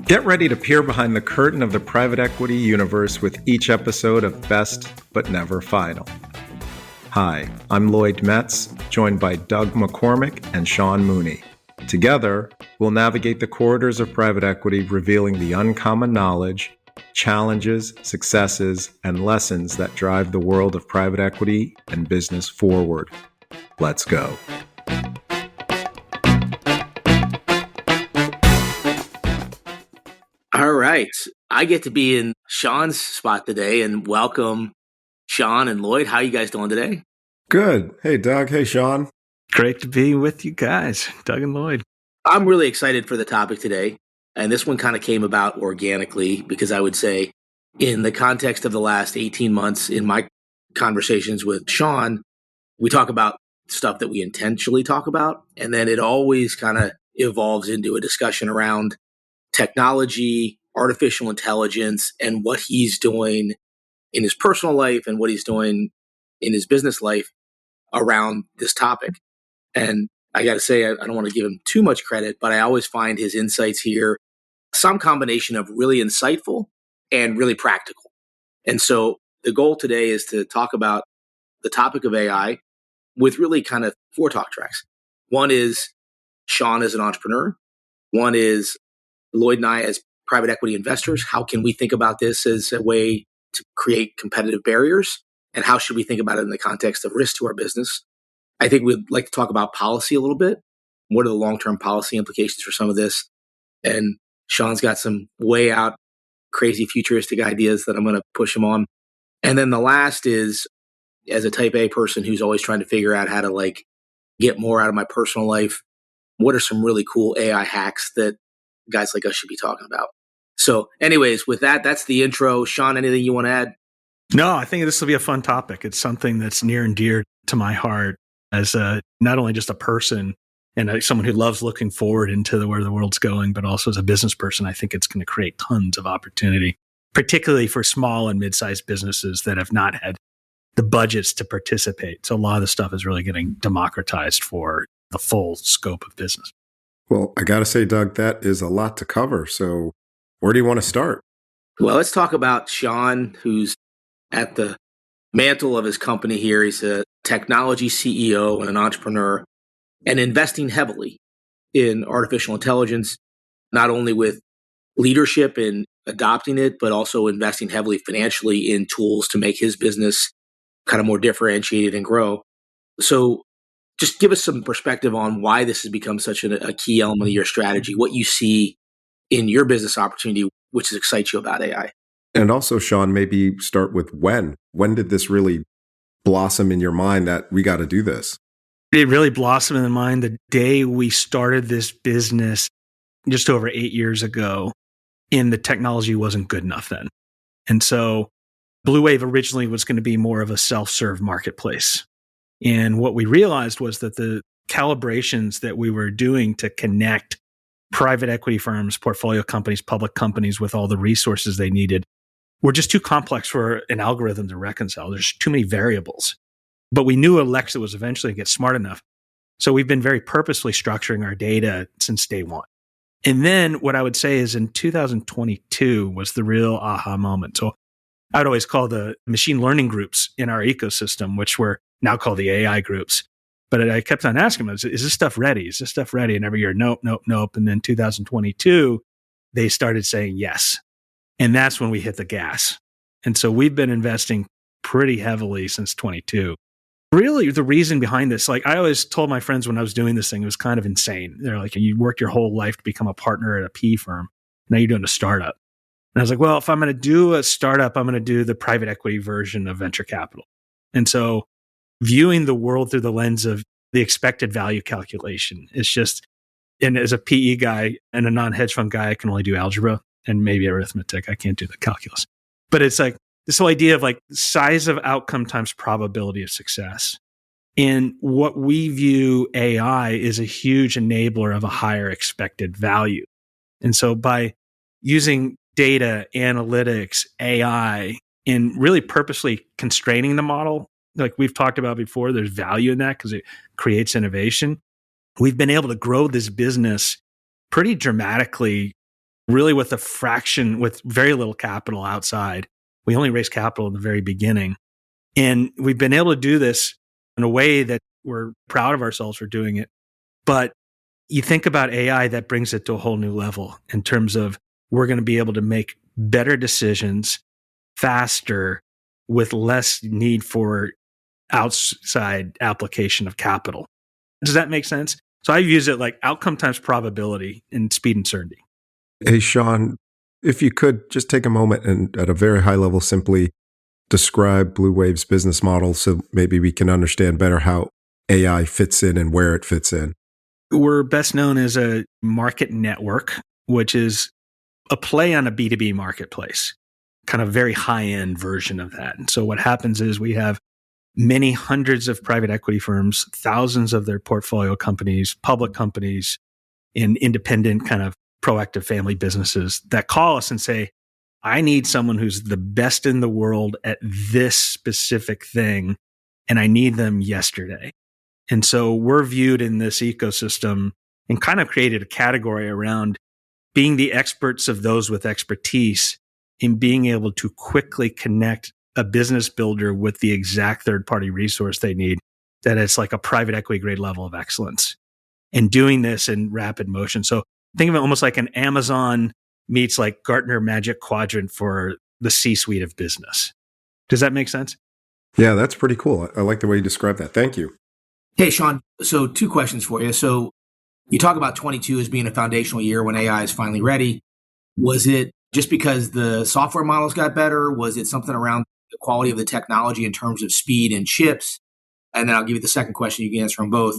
Get ready to peer behind the curtain of the private equity universe with each episode of Best But Never Final. Hi, I'm Lloyd Metz, joined by Doug McCormick and Sean Mooney. Together, we'll navigate the corridors of private equity, revealing the uncommon knowledge, challenges, successes, and lessons that drive the world of private equity and business forward. Let's go. All right. I get to be in Sean's spot today and welcome Sean and Lloyd. How are you guys doing today? Good. Hey, Doug. Hey, Sean. Great to be with you guys, Doug and Lloyd. I'm really excited for the topic today. And this one kind of came about organically because I would say in the context of the last 18 months in my conversations with Sean, we talk about stuff that we intentionally talk about. And then it always kind of evolves into a discussion around technology, artificial intelligence, and what he's doing in his personal life and what he's doing in his business life around this topic. And I got to say, I don't want to give him too much credit, but I always find his insights here some combination of really insightful and really practical. And so the goal today is to talk about the topic of AI with really kind of 4 talk tracks. One is Sean as an entrepreneur. One is Lloyd and I as private equity investors. How can we think about this as a way to create competitive barriers? And how should we think about it in the context of risk to our business? I think we'd like to talk about policy a little bit. What are the long-term policy implications for some of this? And Sean's got some way out crazy futuristic ideas that I'm going to push him on. And then the last is, as a type A person who's always trying to figure out how to get more out of my personal life, what are some really cool AI hacks that guys like us should be talking about? So anyways, with that, that's the intro. Sean, anything you want to add? No, I think this will be a fun topic. It's something that's near and dear to my heart as not only just a person and someone who loves looking forward into where the world's going, but also as a business person. I think it's going to create tons of opportunity, particularly for small and mid-sized businesses that have not had the budgets to participate. So a lot of the stuff is really getting democratized for the full scope of business. Well, I got to say, Doug, that is a lot to cover. So where do you want to start? Well, let's talk about Sean, who's at the mantle of his company here. He's a technology CEO and an entrepreneur and investing heavily in artificial intelligence, not only with leadership in adopting it, but also investing heavily financially in tools to make his business kind of more differentiated and grow. So just give us some perspective on why this has become such a key element of your strategy, what you see in your business opportunity, which excites you about AI. And also, Sean, maybe start with when. When did this really blossom in your mind that we got to do this? It really blossomed in the mind the day we started this business just over 8 years ago, and the technology wasn't good enough then. And so BluWave originally was going to be more of a self-serve marketplace. And what we realized was that the calibrations that we were doing to connect private equity firms, portfolio companies, public companies with all the resources they needed were just too complex for an algorithm to reconcile. There's too many variables. But we knew Alexa was eventually going to get smart enough. So we've been very purposefully structuring our data since day one. And then what I would say is in 2022 was the real aha moment. So I'd always call the machine learning groups in our ecosystem, which were now called the AI groups. But I kept on asking them, is this stuff ready? Is this stuff ready? And every year, nope, nope, nope. And then 2022, they started saying yes. And that's when we hit the gas. And so we've been investing pretty heavily since 22. Really, the reason behind this, I always told my friends when I was doing this thing, it was kind of insane. They're like, you worked your whole life to become a partner at a PE firm. Now you're doing a startup. And I was like, well, if I'm going to do a startup, I'm going to do the private equity version of venture capital. And so viewing the world through the lens of the expected value calculation is just, and as a PE guy and a non-hedge fund guy, I can only do algebra and maybe arithmetic. I can't do the calculus. But it's like this whole idea of size of outcome times probability of success. And what we view AI is a huge enabler of a higher expected value. And so by using data, analytics, AI, and really purposely constraining the model, like we've talked about before, there's value in that because it creates innovation. We've been able to grow this business pretty dramatically really with a fraction, with very little capital outside. We only raised capital in the very beginning. And we've been able to do this in a way that we're proud of ourselves for doing it. But you think about AI, that brings it to a whole new level in terms of we're going to be able to make better decisions faster with less need for outside application of capital. Does that make sense? So I use it like outcome times probability and speed and certainty. Hey, Sean, if you could just take a moment and at a very high level, simply describe BluWave's business model so maybe we can understand better how AI fits in and where it fits in. We're best known as a market network, which is a play on a B2B marketplace, kind of very high-end version of that. And so what happens is we have many hundreds of private equity firms, thousands of their portfolio companies, public companies, and independent kind of proactive family businesses that call us and say, I need someone who's the best in the world at this specific thing, and I need them yesterday. And so we're viewed in this ecosystem and kind of created a category around being the experts of those with expertise in being able to quickly connect a business builder with the exact third-party resource they need, that it's like a private equity grade level of excellence, and doing this in rapid motion. So think of it almost like an Amazon meets like Gartner Magic Quadrant for the C-suite of business. Does that make sense? Yeah, that's pretty cool. I like the way you describe that. Thank you. Hey, Sean. So 2 questions for you. So you talk about 22 as being a foundational year when AI is finally ready. Was it just because the software models got better? Was it something around the quality of the technology in terms of speed and chips? And then I'll give you the second question. You can answer them both.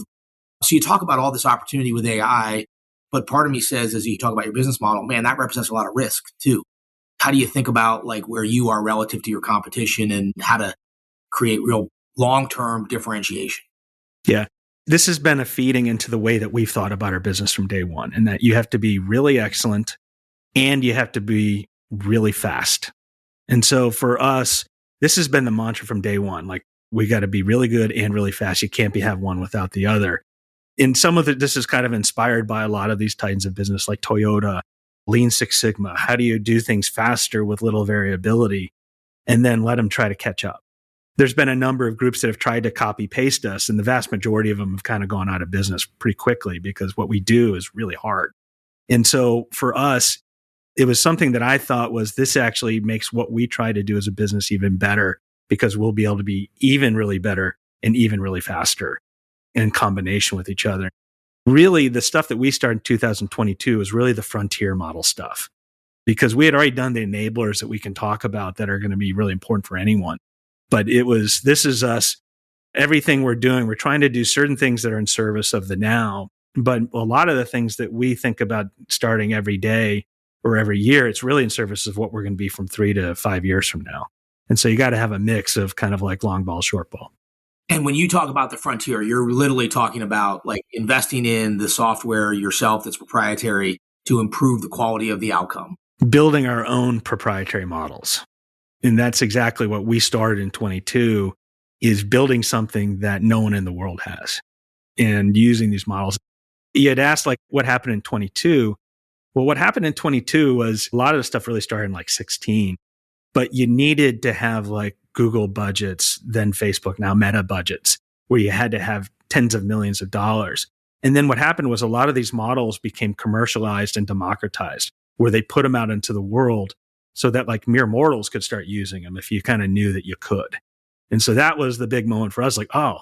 So you talk about all this opportunity with AI, but part of me says, as you talk about your business model, man, that represents a lot of risk too. How do you think about like where you are relative to your competition and how to create real long-term differentiation? Yeah. This has been a feeding into the way that we've thought about our business from day one, and that you have to be really excellent and you have to be really fast. And so for us, this has been the mantra from day one. Like, we got to be really good and really fast. You can't have one without the other. And some of this is kind of inspired by a lot of these titans of business like Toyota, Lean Six Sigma. How do you do things faster with little variability and then let them try to catch up? There's been a number of groups that have tried to copy paste us, and the vast majority of them have kind of gone out of business pretty quickly because what we do is really hard. And so for us, it was something that I thought was this actually makes what we try to do as a business even better, because we'll be able to be even really better and even really faster in combination with each other. Really, the stuff that we started in 2022 is really the frontier model stuff, because we had already done the enablers that we can talk about that are going to be really important for anyone. But this is us. Everything we're doing, we're trying to do certain things that are in service of the now. But a lot of the things that we think about starting every day or every year, it's really in service of what we're going to be from 3 to 5 years from now. And so you got to have a mix of kind of like long ball, short ball. And when you talk about the frontier, you're literally talking about like investing in the software yourself that's proprietary to improve the quality of the outcome. Building our own proprietary models. And that's exactly what we started in 22, is building something that no one in the world has and using these models. You had asked like what happened in 22. Well, what happened in 22 was a lot of the stuff really started in like 16, but you needed to have like Google budgets, then Facebook, now Meta budgets, where you had to have tens of millions of dollars. And then what happened was a lot of these models became commercialized and democratized, where they put them out into the world so that like mere mortals could start using them if you kind of knew that you could. And so that was the big moment for us. Like, oh,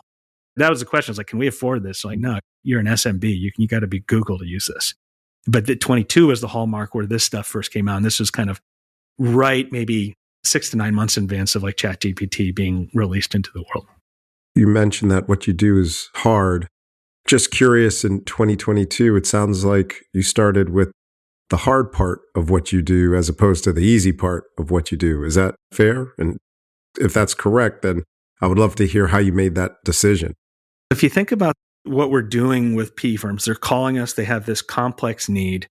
that was the question. It's like, can we afford this? Like, no, you're an SMB. You got to be Google to use this. But the 22 was the hallmark where this stuff first came out. And this was kind of right maybe 6 to 9 months in advance of like ChatGPT being released into the world. You mentioned that what you do is hard. Just curious, in 2022, it sounds like you started with the hard part of what you do as opposed to the easy part of what you do. Is that fair? And if that's correct, then I would love to hear how you made that decision. If you think about what we're doing with PE firms, they're calling us, they have this complex need.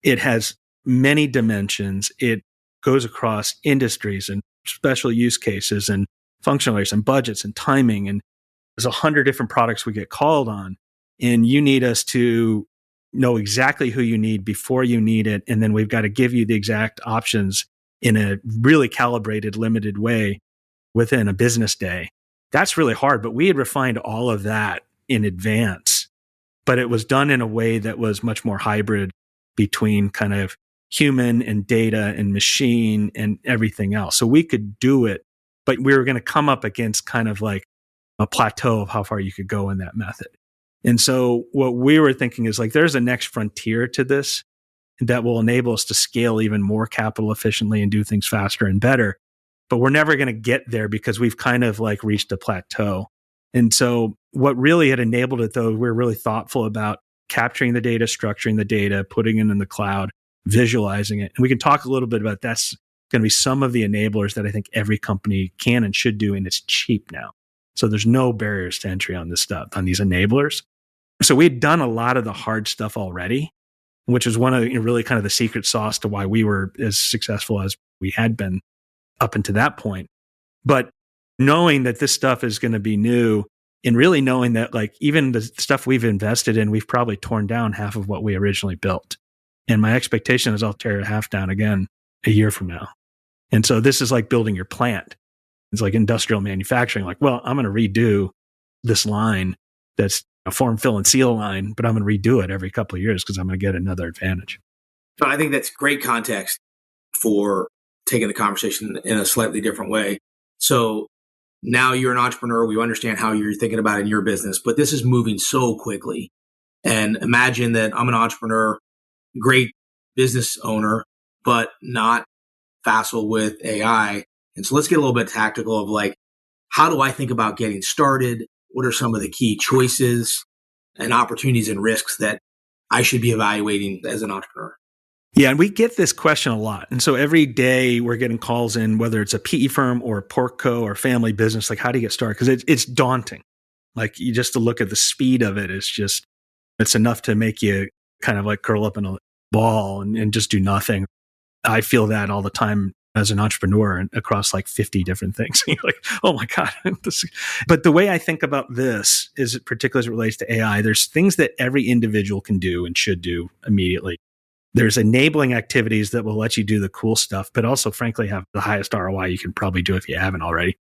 It has many dimensions. It goes across industries and special use cases and functional areas and budgets and timing. And there's 100 different products we get called on. And you need us to know exactly who you need before you need it. And then we've got to give you the exact options in a really calibrated, limited way within a business day. That's really hard, but we had refined all of that in advance. But it was done in a way that was much more hybrid between kind of human and data and machine and everything else. So we could do it, but we were going to come up against kind of like a plateau of how far you could go in that method. And so what we were thinking is like, there's a next frontier to this that will enable us to scale even more capital efficiently and do things faster and better. But we're never going to get there because we've kind of like reached a plateau. And so what really had enabled it, though, we're really thoughtful about capturing the data, structuring the data, putting it in the cloud, visualizing it. And we can talk a little bit about that's going to be some of the enablers that I think every company can and should do. And it's cheap now. So there's no barriers to entry on this stuff, on these enablers. So we had done a lot of the hard stuff already, which is one of really kind of the secret sauce to why we were as successful as we had been up until that point. But knowing that this stuff is going to be new and really knowing that like even the stuff we've invested in, we've probably torn down half of what we originally built. And my expectation is I'll tear it half down again a year from now. And so this is like building your plant. It's like industrial manufacturing. Like, well, I'm going to redo this line that's a form, fill, and seal line, but I'm going to redo it every couple of years because I'm going to get another advantage. So I think that's great context for taking the conversation in a slightly different way. So now you're an entrepreneur. We understand how you're thinking about it in your business, but this is moving so quickly. And imagine that I'm an entrepreneur, great business owner, but not facile with AI. And so let's get a little bit tactical of like, how do I think about getting started? What are some of the key choices and opportunities and risks that I should be evaluating as an entrepreneur? Yeah, and we get this question a lot. And so every day we're getting calls in, whether it's a PE firm or a portco or family business, like how do you get started? Because it's daunting. Like you just to look at the speed of it is just, it's enough to make you kind of like curl up in a ball and just do nothing. I feel that all the time as an entrepreneur and across like 50 different things. You're like, oh my God. But the way I think about this is particularly as it relates to AI, there's things that every individual can do and should do immediately. There's enabling activities that will let you do the cool stuff, but also frankly have the highest ROI you can probably do if you haven't already.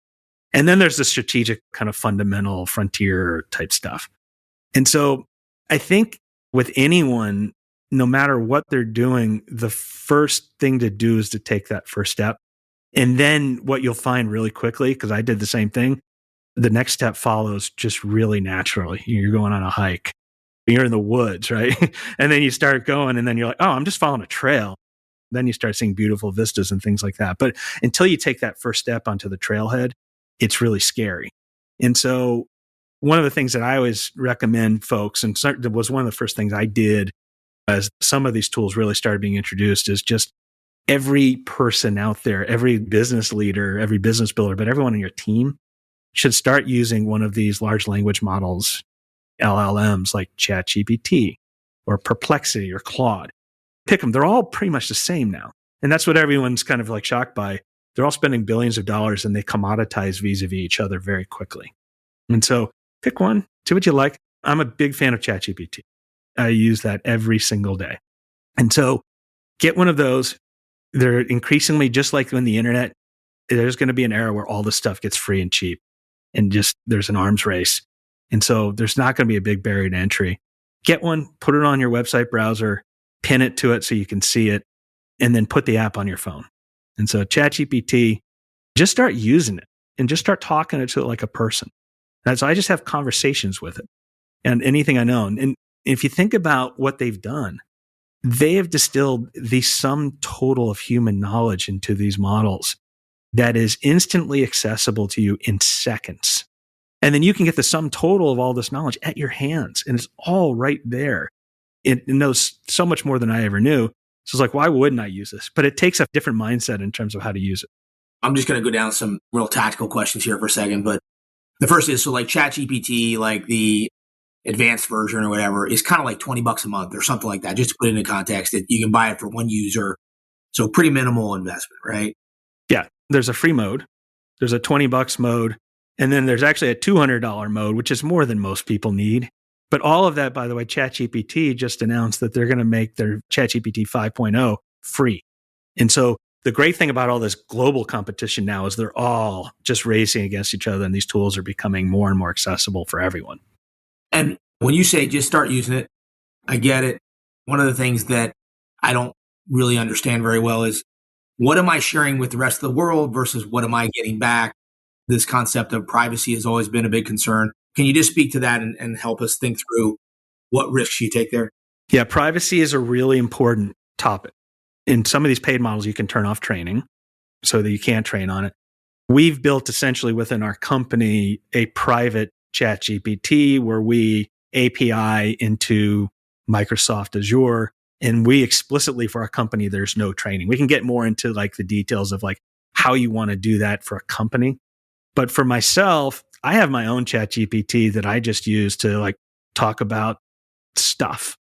And then there's the strategic kind of fundamental frontier type stuff. And so I think with anyone, no matter what they're doing, the first thing to do is to take that first step. And then what you'll find really quickly, because I did the same thing, the next step follows just really naturally. You're going on a hike. You're in the woods, right? And then you start going and then you're like, oh, I'm just following a trail. Then you start seeing beautiful vistas and things like that. But until you take that first step onto the trailhead, it's really scary. And so one of the things that I always recommend folks, and it was one of the first things I did as some of these tools really started being introduced, is just every person out there, every business leader, every business builder, but everyone on your team should start using one of these large language models, LLMs like ChatGPT or Perplexity or Claude. Pick them. They're all pretty much the same now. And that's what everyone's kind of like shocked by. They're all spending billions of dollars and they commoditize vis-a-vis each other very quickly. And so pick one, do what you like. I'm a big fan of ChatGPT. I use that every single day. And so get one of those. They're increasingly, just like on the internet, there's going to be an era where all this stuff gets free and cheap and just there's an arms race. And so there's not going to be a big barrier to entry. Get one, put it on your website browser, pin it to it so you can see it, and then put the app on your phone. And so ChatGPT, just start using it and just start talking to it like a person. And so I just have conversations with it and anything I know. And if you think about what they've done, they have distilled the sum total of human knowledge into these models that is instantly accessible to you in seconds. And then you can get the sum total of all this knowledge at your hands. And it's all right there. It knows so much more than I ever knew. So it's like, why wouldn't I use this? But it takes a different mindset in terms of how to use it. I'm just going to go down some real tactical questions here for a second. But the first is, so like ChatGPT, like the advanced version or whatever, is kind of like $20 a month or something like that, just to put it into context that you can buy it for one user. So pretty minimal investment, right? Yeah. There's a free mode. There's a $20 mode. And then there's actually a $200 mode, which is more than most people need. But all of that, by the way, ChatGPT just announced that they're going to make their ChatGPT 5.0 free. And so the great thing about all this global competition now is they're all just racing against each other, and these tools are becoming more and more accessible for everyone. And when you say just start using it, I get it. One of the things that I don't really understand very well is what am I sharing with the rest of the world versus what am I getting back? This concept of privacy has always been a big concern. Can you just speak to that and help us think through what risks you take there? Yeah, privacy is a really important topic. In some of these paid models, you can turn off training so that you can't train on it. We've built essentially within our company a private ChatGPT where we API into Microsoft Azure, and we explicitly for our company, there's no training. We can get more into like the details of like how you want to do that for a company. But for myself, I have my own ChatGPT that I just use to like talk about stuff.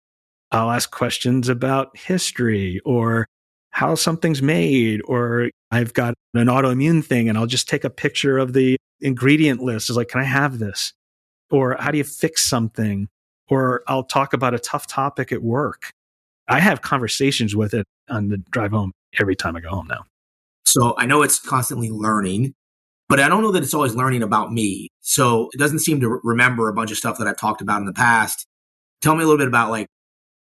I'll ask questions about history or how something's made, or I've got an autoimmune thing and I'll just take a picture of the ingredient list. It's like, can I have this? Or how do you fix something? Or I'll talk about a tough topic at work. I have conversations with it on the drive home every time I go home now. So I know it's constantly learning, but I don't know that it's always learning about me. So it doesn't seem to remember a bunch of stuff that I've talked about in the past. Tell me a little bit about like,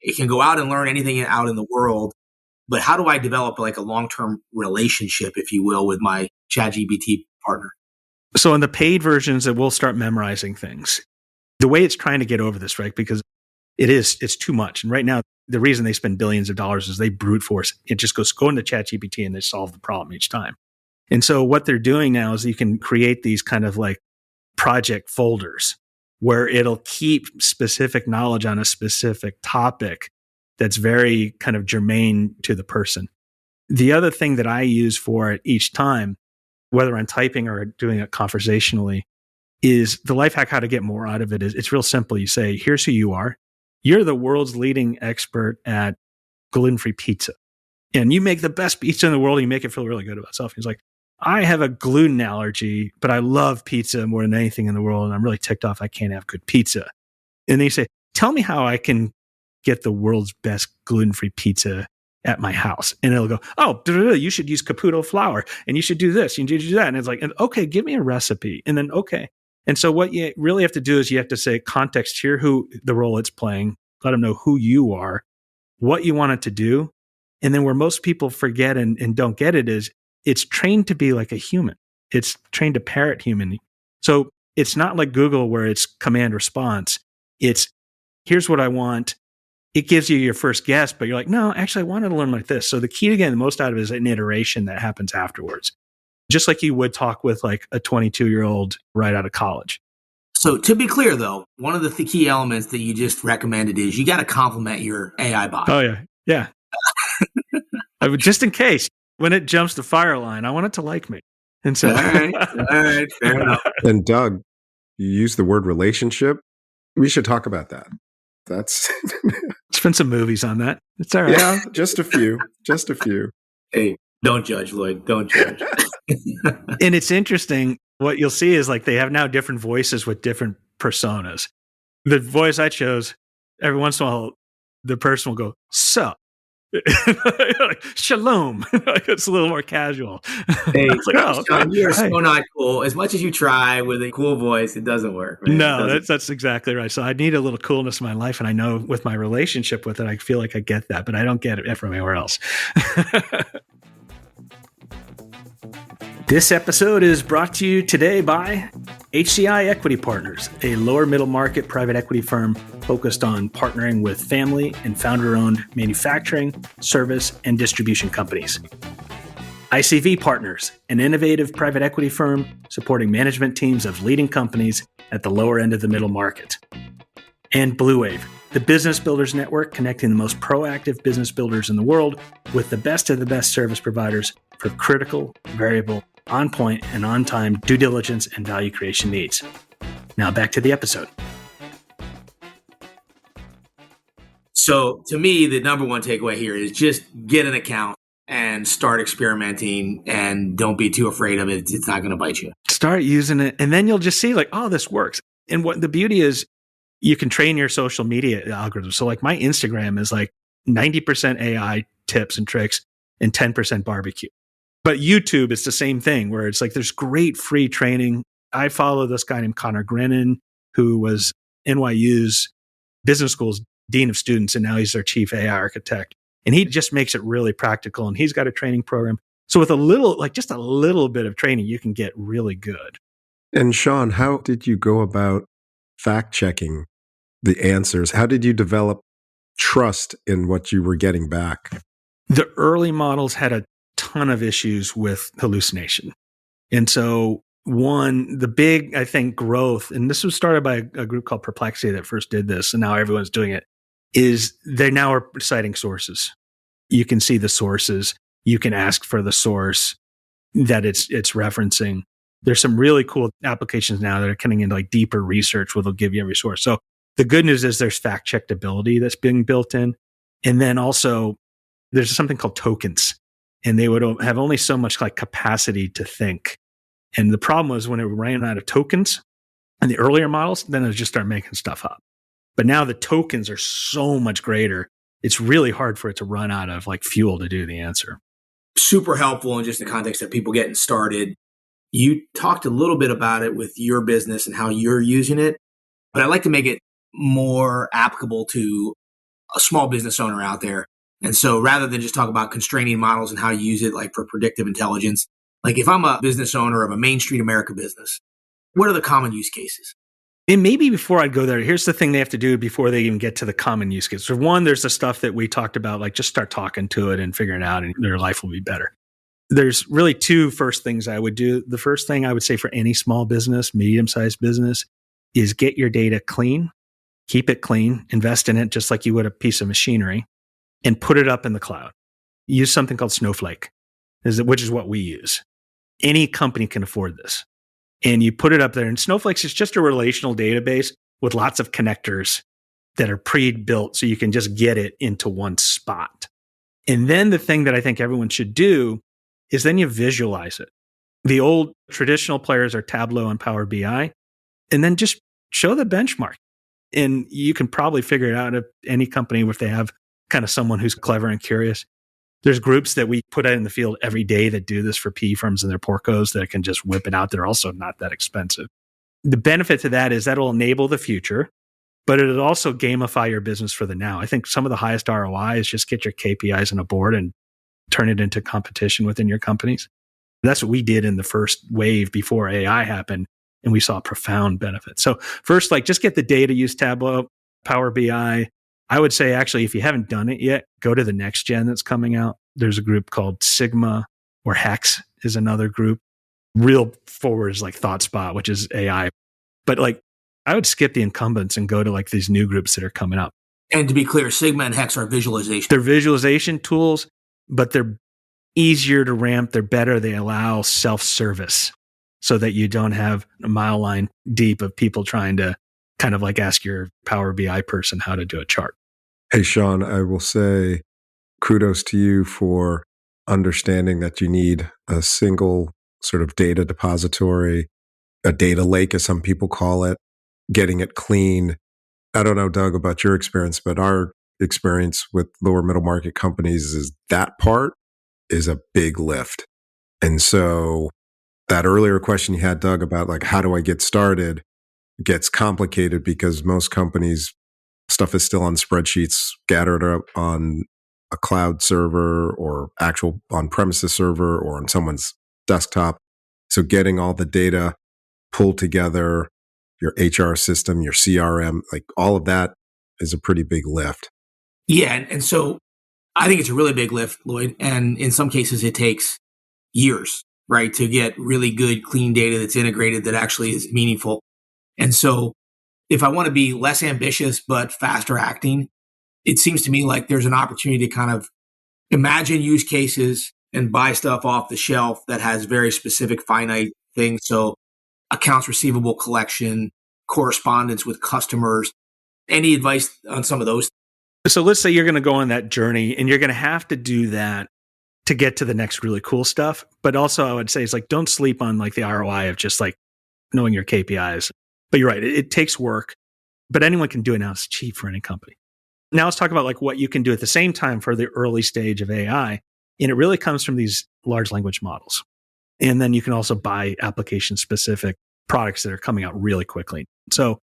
it can go out and learn anything out in the world, but how do I develop like a long-term relationship, if you will, with my ChatGPT partner? So in the paid versions, it will start memorizing things. The way it's trying to get over this, right? Because it's too much. And right now, the reason they spend billions of dollars is they brute force. It just go into ChatGPT and they solve the problem each time. And so what they're doing now is you can create these kind of like project folders where it'll keep specific knowledge on a specific topic that's very kind of germane to the person. The other thing that I use for it each time, whether I'm typing or doing it conversationally, is the life hack how to get more out of it is it's real simple. You say, here's who you are. You're the world's leading expert at gluten-free pizza. And you make the best pizza in the world and you make it feel really good about yourself. He's like, I have a gluten allergy, but I love pizza more than anything in the world. And I'm really ticked off I can't have good pizza. And they say, tell me how I can get the world's best gluten-free pizza at my house. And it'll go, oh, you should use Caputo flour and you should do this. You should do that. And it's like, okay, give me a recipe. And then, okay. And so what you really have to do is you have to say context here, who the role it's playing, let them know who you are, what you want it to do. And then where most people forget and don't get it is it's trained to be like a human. It's trained to parrot human. So it's not like Google where it's command response. It's here's what I want. It gives you your first guess, but you're like, no, actually, I wanted to learn like this. So the key to getting the most out of it is an iteration that happens afterwards. Just like you would talk with like a 22-year-old right out of college. So to be clear, though, one of the key elements that you just recommended is you got to compliment your AI bot. Oh, yeah. Yeah. Just in case, when it jumps the fire line, I want it to like me. And so, all right, fair enough. And Doug, you use the word relationship. We should talk about that. That's spend some movies on that. It's all right. Yeah, just a few. Hey, don't judge, Lloyd. Don't judge. And it's interesting. What you'll see is like they have now different voices with different personas. The voice I chose, every once in a while, the person will go, sup. Like, shalom. It's a little more casual. Hey, like, oh, Sean, you're so not cool. As much as you try with a cool voice, it doesn't work. Man. No, that's exactly right. So I need a little coolness in my life. And I know with my relationship with it, I feel like I get that, but I don't get it from anywhere else. This episode is brought to you today by HCI Equity Partners, a lower middle market private equity firm focused on partnering with family and founder-owned manufacturing, service, and distribution companies. ICV Partners, an innovative private equity firm supporting management teams of leading companies at the lower end of the middle market. And BluWave, the business builders network connecting the most proactive business builders in the world with the best of the best service providers for critical, variable, on-point, and on-time due diligence and value creation needs. Now back to the episode. So to me, the number one takeaway here is just get an account and start experimenting and don't be too afraid of it. It's not going to bite you. Start using it and then you'll just see like, oh, this works. And what the beauty is, you can train your social media algorithm. So like my Instagram is like 90% AI tips and tricks and 10% barbecue. But YouTube is the same thing where it's like there's great free training. I follow this guy named Connor Grennan, who was NYU's business school's dean of students, and now he's their chief AI architect. And he just makes it really practical. And he's got a training program. So with just a little bit of training, you can get really good. And Sean, how did you go about fact checking the answers? How did you develop trust in what you were getting back? The early models had a ton of issues with hallucination. And so the big, I think, growth, and this was started by a group called Perplexity that first did this, and now everyone's doing it, is they now are citing sources. You can see the sources. You can ask for the source that it's referencing. There's some really cool applications now that are coming into like deeper research where they'll give you every source. So the good news is there's fact checkability that's being built in. And then also there's something called tokens, and they would have only so much like capacity to think. And the problem was when it ran out of tokens in the earlier models, then it would just start making stuff up. But now the tokens are so much greater. It's really hard for it to run out of like fuel to do the answer. Super helpful in just the context of people getting started. You talked a little bit about it with your business and how you're using it, but I'd like to make it more applicable to a small business owner out there. And so rather than just talk about constraining models and how you use it like for predictive intelligence, like if I'm a business owner of a Main Street America business, what are the common use cases? And maybe before I go there, here's the thing they have to do before they even get to the common use case. So one, there's the stuff that we talked about, like just start talking to it and figuring it out and their life will be better. There's really two first things I would do. The first thing I would say for any small business, medium-sized business, is get your data clean, keep it clean, invest in it just like you would a piece of machinery, and put it up in the cloud. Use something called Snowflake, which is what we use. Any company can afford this. And you put it up there, and Snowflake is just a relational database with lots of connectors that are pre-built so you can just get it into one spot. And then the thing that I think everyone should do is then you visualize it. The old traditional players are Tableau and Power BI, and then just show the benchmark. And you can probably figure it out at any company if they have kind of someone who's clever and curious. There's groups that we put out in the field every day that do this for PE firms and their portcos that can just whip it out. They're also not that expensive. The benefit to that is that'll enable the future, but it'll also gamify your business for the now. I think some of the highest ROI is just get your KPIs on a board and turn it into competition within your companies. That's what we did in the first wave before AI happened, and we saw profound benefits. So first, like just get the data, use Tableau, Power BI. I would say, actually, if you haven't done it yet, go to the next gen that's coming out. There's a group called Sigma or HEX is another group. Real forward is like ThoughtSpot, which is AI. But like, I would skip the incumbents and go to like these new groups that are coming up. And to be clear, Sigma and HEX are visualization. They're visualization tools, but they're easier to ramp. They're better. They allow self-service so that you don't have a mile line deep of people trying to kind of like ask your Power BI person how to do a chart. Hey, Sean, I will say kudos to you for understanding that you need a single sort of data depository, a data lake, as some people call it, getting it clean. I don't know, Doug, about your experience, but our experience with lower middle market companies is that part is a big lift. And so that earlier question you had, Doug, about like, how do I get started? Gets complicated because most companies, stuff is still on spreadsheets, scattered up on a cloud server or actual on-premises server or on someone's desktop. So getting all the data pulled together, your HR system, your CRM, like all of that is a pretty big lift. Yeah. And so I think it's a really big lift, Lloyd. And in some cases, it takes years, right, to get really good, clean data that's integrated that actually is meaningful. And so if I want to be less ambitious but faster acting, it seems to me like there's an opportunity to kind of imagine use cases and buy stuff off the shelf that has very specific finite things. So accounts receivable collection, correspondence with customers. Any advice on some of those? So let's say you're going to go on that journey and you're going to have to do that to get to the next really cool stuff. But also I would say it's like, don't sleep on like the ROI of just like knowing your KPIs. But you're right. It takes work. but anyone can do it now. It's cheap for any company. Now let's talk about like what you can do at the same time for the early stage of AI. And it really comes from these large language models. And then you can also buy application specific products that are coming out really quickly. So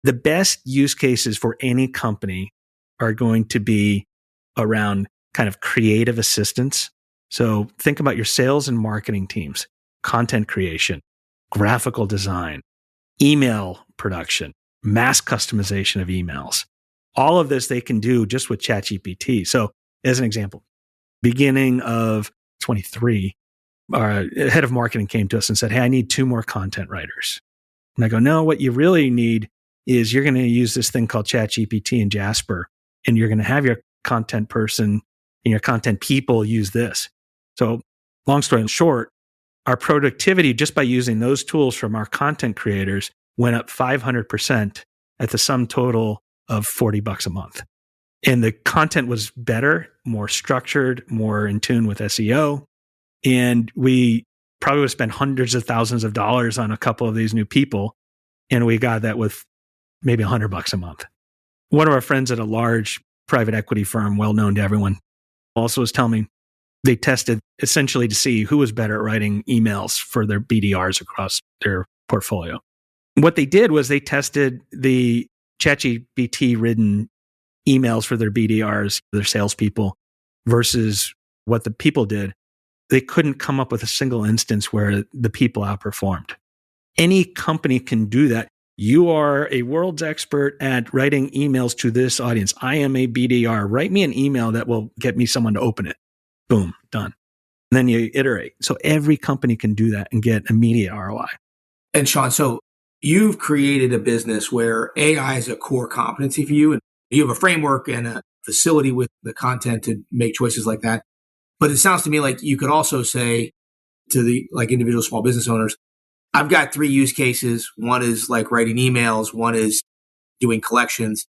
the best use cases for any company are going to be around kind of creative assistance. So think about your sales and marketing teams, content creation, graphical design, email production, mass customization of emails. All of this they can do just with ChatGPT. So as an example, beginning of 23, our head of marketing came to us and said, hey, I need 2 more content writers. And I go, no, what you really need is you're going to use this thing called ChatGPT and Jasper, and you're going to have your content person and your content people use this. So long story short, our productivity just by using those tools from our content creators went up 500% at the sum total of $40 a month. And the content was better, more structured, more in tune with SEO. And we probably would spend hundreds of thousands of dollars on a couple of these new people. And we got that with maybe $100 a month. One of our friends at a large private equity firm, well known to everyone, also was telling me they tested essentially to see who was better at writing emails for their BDRs across their portfolio. What they did was they tested the ChatGPT written emails for their BDRs, their salespeople, versus what the people did. They couldn't come up with a single instance where the people outperformed. Any company can do that. You are a world's expert at writing emails to this audience. I am a BDR. Write me an email that will get me someone to open it. Boom, done. And then you iterate. So every company can do that and get immediate ROI. And Sean, so you've created a business where AI is a core competency for you, and you have a framework and a facility with the content to make choices like that. But it sounds to me like you could also say to the like individual small business owners, I've got 3 use cases. One is like writing emails. One is doing collections.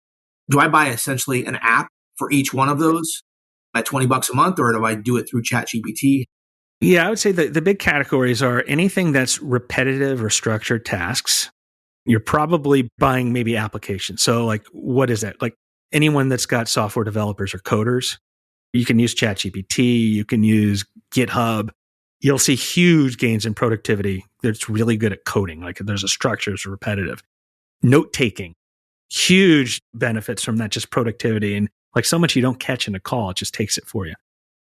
Do I buy essentially an app for each one of those at $20 a month, or do I do it through ChatGPT? Yeah, I would say that the big categories are anything that's repetitive or structured tasks. You're probably buying maybe applications. So like, what is that? Like anyone that's got software developers or coders, you can use ChatGPT, you can use GitHub. You'll see huge gains in productivity that's really good at coding. Like there's a structure, it's repetitive. Note-taking, huge benefits from that, just productivity. And like so much you don't catch in a call, it just takes it for you.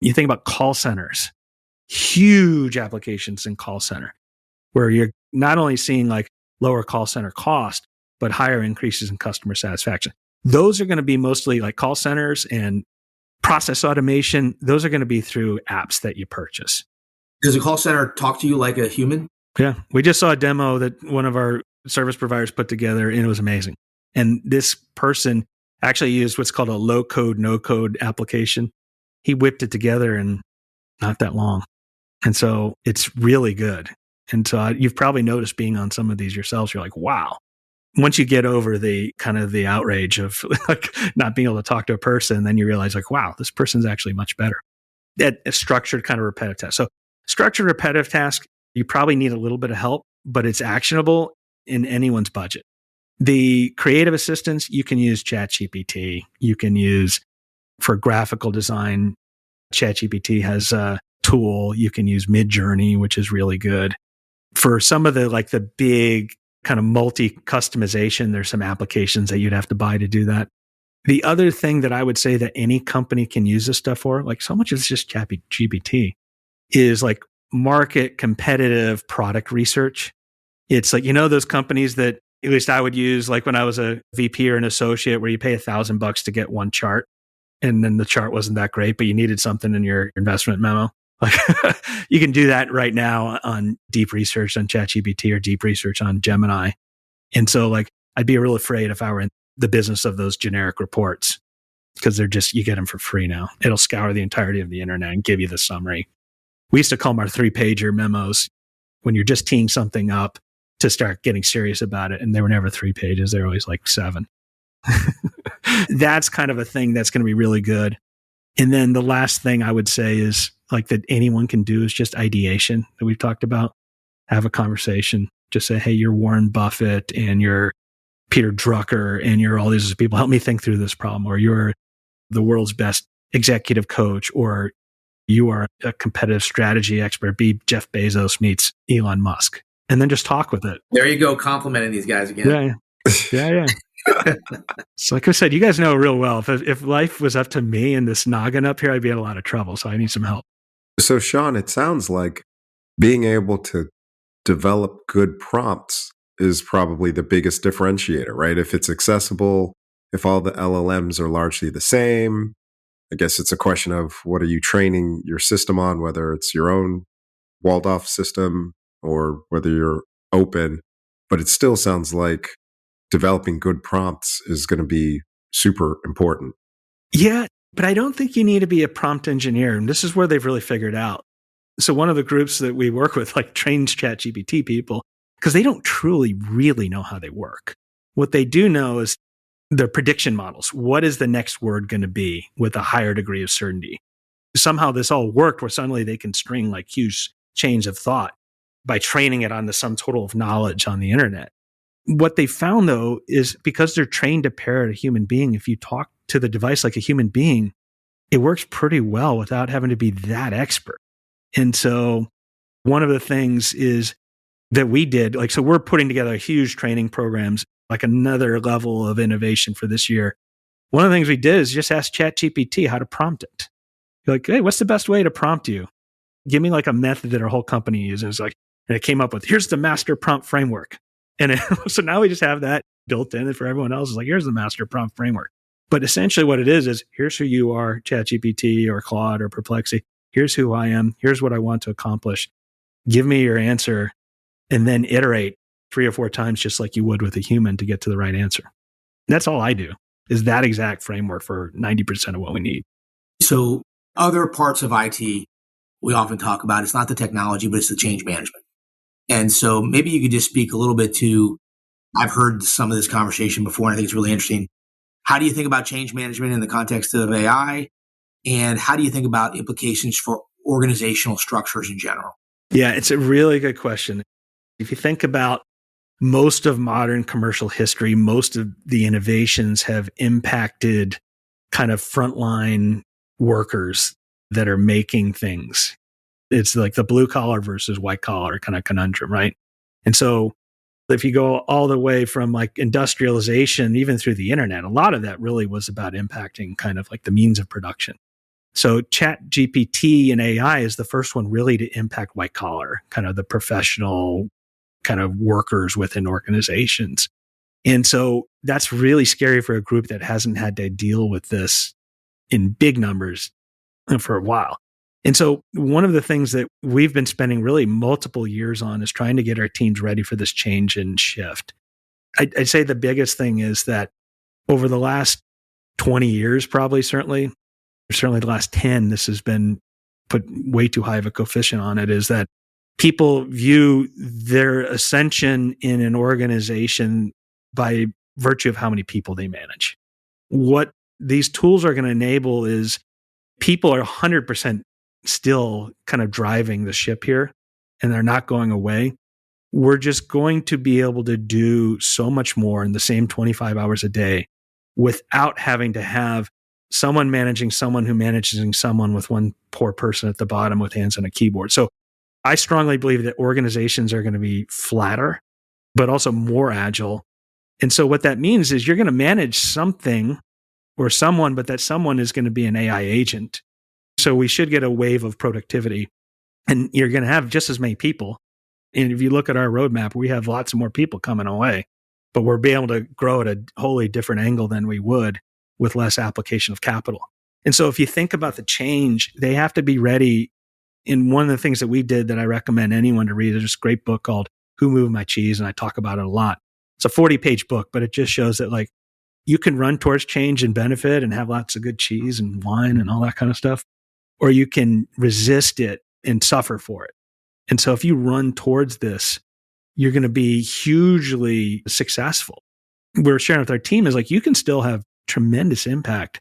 You think about call centers, huge applications in call center, where you're not only seeing like lower call center cost, but higher increases in customer satisfaction. Those are going to be mostly like call centers and process automation. Those are going to be through apps that you purchase. Does a call center talk to you like a human? Yeah. We just saw a demo that one of our service providers put together, and it was amazing. And this person actually used what's called a low code, no code application. He whipped it together in not that long. And so it's really good. And so you've probably noticed being on some of these yourselves, you're like, wow. Once you get over the kind of the outrage of like not being able to talk to a person, then you realize like, wow, this person's actually much better at a structured kind of repetitive task. So structured repetitive task, you probably need a little bit of help, but it's actionable in anyone's budget. The creative assistance, you can use ChatGPT. You can use for graphical design. ChatGPT has a tool. You can use Midjourney, which is really good. For some of the like the big kind of multi-customization, there's some applications that you'd have to buy to do that. The other thing that I would say that any company can use this stuff for, like so much of it's just ChatGPT, is like market competitive product research. It's like, you know, those companies that at least I would use like when I was a VP or an associate where you pay $1,000 to get one chart and then the chart wasn't that great, but you needed something in your investment memo. Like you can do that right now on deep research on ChatGPT or deep research on Gemini. And so like, I'd be real afraid if I were in the business of those generic reports because they're just, you get them for free now. It'll scour the entirety of the internet and give you the summary. We used to call them our 3-pager memos when you're just teeing something up to start getting serious about it. And they were never 3 pages. They're always like 7. That's kind of a thing that's going to be really good. And then the last thing I would say is like that anyone can do is just ideation that we've talked about. Have a conversation. Just say, hey, you're Warren Buffett and you're Peter Drucker and you're all these people, help me think through this problem, or you're the world's best executive coach, or you are a competitive strategy expert, be Jeff Bezos meets Elon Musk, and then just talk with it. There you go, complimenting these guys again. Yeah. So like I said, you guys know real well, if life was up to me and this noggin up here, I'd be in a lot of trouble. So I need some help. So Sean, it sounds like being able to develop good prompts is probably the biggest differentiator, right? If it's accessible, if all the LLMs are largely the same, I guess it's a question of what are you training your system on, whether it's your own walled off system or whether you're open. But it still sounds like developing good prompts is going to be super important. Yeah, but I don't think you need to be a prompt engineer. And this is where they've really figured out. So one of the groups that we work with, like, trains ChatGPT people, because they don't truly really know how they work. What they do know is their prediction models. What is the next word going to be with a higher degree of certainty? Somehow this all worked where suddenly they can string like huge chains of thought by training it on the sum total of knowledge on the internet. What they found, though, is because they're trained to parrot a human being, if you talk to the device like a human being, it works pretty well without having to be that expert. And so one of the things is that we did, like, so we're putting together huge training programs, like another level of innovation for this year. One of the things we did is just ask ChatGPT how to prompt it. You're like, hey, what's the best way to prompt you? Give me like a method that our whole company uses. And it came up with, here's the master prompt framework. And so now we just have that built in, and for everyone else, it's like, here's the master prompt framework. But essentially what it is here's who you are, ChatGPT or Claude or Perplexity. Here's who I am. Here's what I want to accomplish. Give me your answer, and then iterate 3 or 4 times just like you would with a human to get to the right answer. And that's all I do, is that exact framework for 90% of what we need. So other parts of IT we often talk about, it's not the technology, but it's the change management. And so maybe you could just speak a little bit to, I've heard some of this conversation before, and I think it's really interesting. How do you think about change management in the context of AI? And how do you think about implications for organizational structures in general? Yeah, it's a really good question. If you think about most of modern commercial history, most of the innovations have impacted kind of frontline workers that are making things. It's like the blue collar versus white collar kind of conundrum, right? And so if you go all the way from like industrialization, even through the internet, a lot of that really was about impacting kind of like the means of production. So ChatGPT and AI is the first one really to impact white collar, kind of the professional kind of workers within organizations. And so that's really scary for a group that hasn't had to deal with this in big numbers for a while. And so one of the things that we've been spending really multiple years on is trying to get our teams ready for this change and shift. I'd say the biggest thing is that over the last 20 years, probably certainly the last 10, this has been put way too high of a coefficient on it, is that people view their ascension in an organization by virtue of how many people they manage. What these tools are going to enable is people are 100% still kind of driving the ship here, and they're not going away. We're just going to be able to do so much more in the same 25 hours a day without having to have someone managing someone who manages someone with one poor person at the bottom with hands on a keyboard. So I strongly believe that organizations are going to be flatter, but also more agile. And so what that means is you're going to manage something or someone, but that someone is going to be an AI agent. So we should get a wave of productivity, and you're going to have just as many people. And if you look at our roadmap, we have lots of more people coming away, but we're being able to grow at a wholly different angle than we would with less application of capital. And so if you think about the change, they have to be ready. And one of the things that we did that I recommend anyone to read is this great book called Who Moved My Cheese? And I talk about it a lot. It's a 40-page book, but it just shows that like you can run towards change and benefit and have lots of good cheese and wine and all that kind of stuff, or you can resist it and suffer for it. And so if you run towards this, you're going to be hugely successful. We're sharing with our team is like, you can still have tremendous impact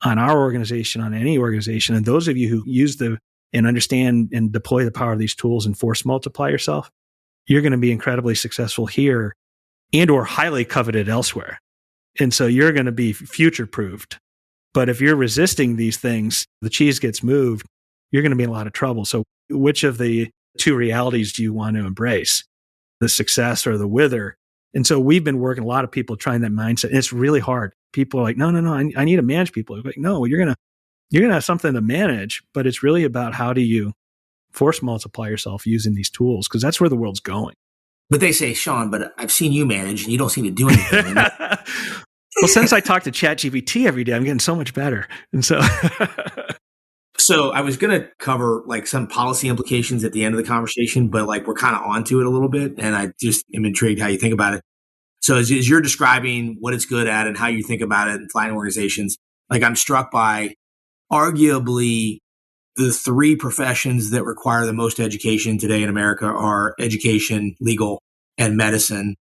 on our organization, on any organization. And those of you who use and understand and deploy the power of these tools and force multiply yourself, you're going to be incredibly successful here. and or highly coveted elsewhere. And so you're going to be future-proofed. But if you're resisting these things, the cheese gets moved, you're going to be in a lot of trouble. So which of the two realities do you want to embrace? The success or the wither? And so we've been working, a lot of people trying that mindset. And it's really hard. People are like, no, I need to manage people. It's like, no, you're going to have something to manage, but it's really about how do you force multiply yourself using these tools? Because that's where the world's going. But they say, Sean, but I've seen you manage and you don't seem to do anything. Well, since I talk to ChatGPT every day, I'm getting so much better. And so So I was going to cover like some policy implications at the end of the conversation, but like we're kind of onto it a little bit. And I just am intrigued how you think about it. So as you're describing what it's good at and how you think about it in flying organizations, like I'm struck by arguably the three professions that require the most education today in America are education, legal, and medicine,